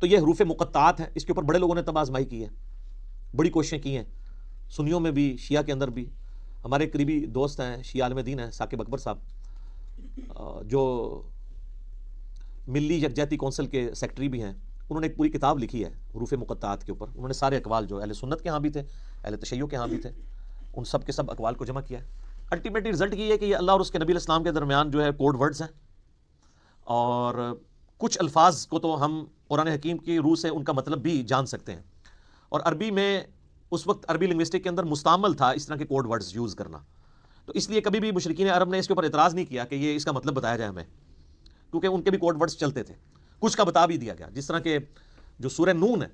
تو یہ حروف مقطعات ہیں، اس کے اوپر بڑے لوگوں نے تب آزمائی کی ہے، بڑی کوششیں کی ہیں، سنیوں میں بھی، شیعہ کے اندر بھی. ہمارے قریبی دوست ہیں، شیعہ عالم دین ہیں، ثاقب اکبر صاحب، جو ملی یکجہتی کونسل کے سیکٹری بھی ہیں. انہوں نے ایک پوری کتاب لکھی ہے حروف مقطعات کے اوپر. انہوں نے سارے اقوال جو اہل سنت کے ہاں بھی تھے، اہل تشیع کے ہاں بھی تھے، ان سب کے سب اقوال کو جمع کیا ہے. الٹیمیٹلی رزلٹ یہ ہے کہ یہ اللہ اور اس کے نبی علیہ السلام کے درمیان جو ہے کوڈ ورڈز ہیں، اور کچھ الفاظ کو تو ہم قرآن حکیم کی روح سے ان کا مطلب بھی جان سکتے ہیں. اور عربی میں اس وقت عربی لنگوسٹک کے اندر مستعمل تھا اس طرح کے کوڈ ورڈز یوز کرنا. تو اس لیے کبھی بھی مشرکین عرب نے اس کے اوپر اعتراض نہیں کیا کہ یہ اس کا مطلب بتایا جائے ہمیں، کیونکہ ان کے بھی کوڈ ورڈز چلتے تھے. کچھ کا بتا بھی دیا گیا، جس طرح کہ جو سورہ نون ہے،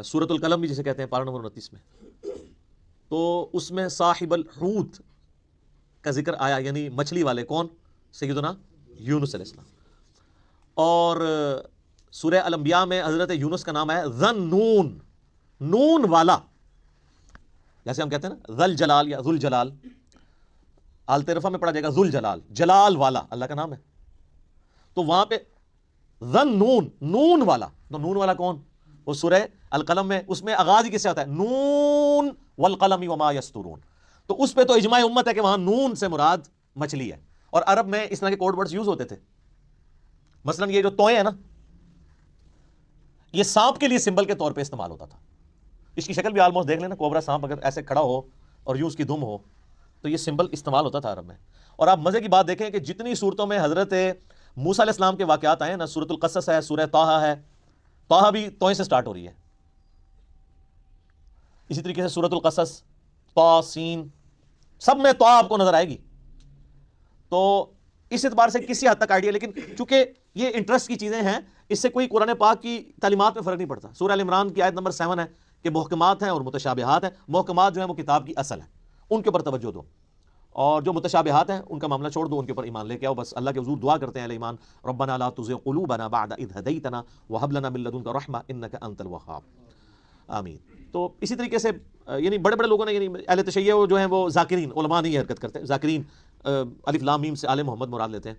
سورۃ القلم بھی جسے کہتے ہیں، پارہ نمبر 29 میں، تو اس میں صاحب الحوت کا ذکر آیا، یعنی مچھلی والے. کون؟ سیدنا یونس علیہ السلام. اور سورہ الانبیاء میں حضرت یونس کا نام ہے ذن نون، نون والا، جیسے ہم کہتے ہیں نا ذل جلال یا ذل جلال. آل طرفہ میں پڑھا جائے گا ذل جلال، جلال والا اللہ کا نام ہے. تو وہاں پہ ذن نون، نون والا. تو نون والا کون؟ وہ سورہ القلم میں، اس میں آغاز ہی کس سے آتا ہے؟ نون والقلم وما یسطرون. تو اس پہ تو اجماع امت ہے کہ وہاں نون سے مراد مچھلی ہے. اور عرب میں اس طرح کے کوڈ ورڈز یوز ہوتے تھے. مثلا یہ جو توئیں ہے نا، یہ سانپ کے لیے سمبل کے طور پہ استعمال ہوتا تھا. اس کی شکل بھی آلموسٹ دیکھ لینا، کوبرا سانپ اگر ایسے کھڑا ہو اور یوں اس کی دم ہو تو یہ سمبل استعمال ہوتا تھا عرب میں. اور آپ مزے کی بات دیکھیں کہ جتنی صورتوں میں حضرت موسیٰ علیہ السلام کے واقعات آئے ہیں نا، سورۃ القصص ہے، سورہ طٰہٰ ہے، طٰہٰ بھی توئیں سے سٹارٹ ہو رہی ہے. اسی طریقے سے سورۃ القصص، طٰ، سین، سب میں طٰ آپ کو نظر آئے گی. تو اس اعتبار سے کسی حد تک آئیڈیا، لیکن چونکہ یہ انٹرسٹ کی چیزیں ہیں، اس سے کوئی قرآن پاک کی تعلیمات میں فرق نہیں پڑتا. سورہ ال عمران کی آیت نمبر 7 ہے کہ محکمات ہیں اور متشابہات ہیں. محکمات جو ہیں وہ کتاب کی اصل ہیں، ان کے اوپر توجہ دو، اور جو متشابہات ہیں ان کا معاملہ چھوڑ دو، ان کے اوپر ایمان لے کے آؤ. بس اللہ کے حضور دعا کرتے ہیں اہل ایمان، ربنا لا تزغ قلوبنا بعد اذ ہدیتنا وہب لنا من لدنک رحمہ انک انت الوہاب. آمین. تو اسی طریقے سے یعنی بڑے بڑے لوگوں نے، یعنی اہل تشیع جو ہیں وہ ذاکرین، علماء نہیں یہ حرکت کرتے، ذاکرین الف لام میم سے آل محمد مراد لیتے ہیں.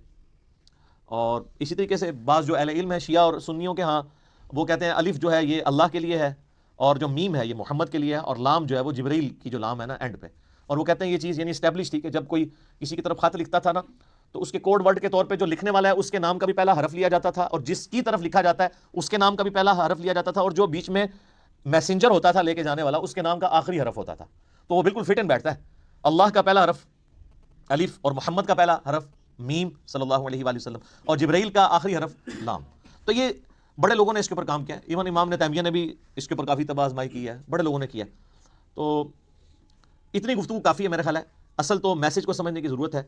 اور اسی طریقے سے بعض جو اہل علم ہیں شیعہ اور سنیوں کے ہاں، وہ کہتے ہیں الف جو ہے یہ اللہ کے لیے ہے، اور جو میم ہے یہ محمد کے لیے ہے، اور لام جو ہے وہ جبرائیل کی جو لام ہے نا اینڈ پہ. اور وہ کہتے ہیں یہ چیز یعنی اسٹیبلش تھی کہ جب کوئی کسی کی طرف خط لکھتا تھا نا، تو اس کے کوڈ ورڈ کے طور پہ جو لکھنے والا ہے اس کے نام کا بھی پہلا حرف لیا جاتا تھا، اور جس کی طرف لکھا جاتا ہے اس کے نام کا بھی پہلا حرف لیا جاتا تھا، اور جو بیچ میں میسنجر ہوتا تھا لے کے جانے والا اس کے نام کا آخری حرف ہوتا تھا. تو وہ بالکل فٹ ان بیٹھتا ہے. اللہ کا پہلا حرف الف، اور محمد کا پہلا حرف میم صلی اللہ علیہ وآلہ وسلم، اور جبرائیل کا آخری حرف لام. تو یہ بڑے لوگوں نے اس کے اوپر کام کیا ہے. ایون امام نے تیمیہ نے بھی اس کے اوپر کافی طب آزمائی کی ہے، بڑے لوگوں نے کیا ہے. تو اتنی گفتگو کافی ہے میرا خیال ہے. اصل تو میسج کو سمجھنے کی ضرورت ہے.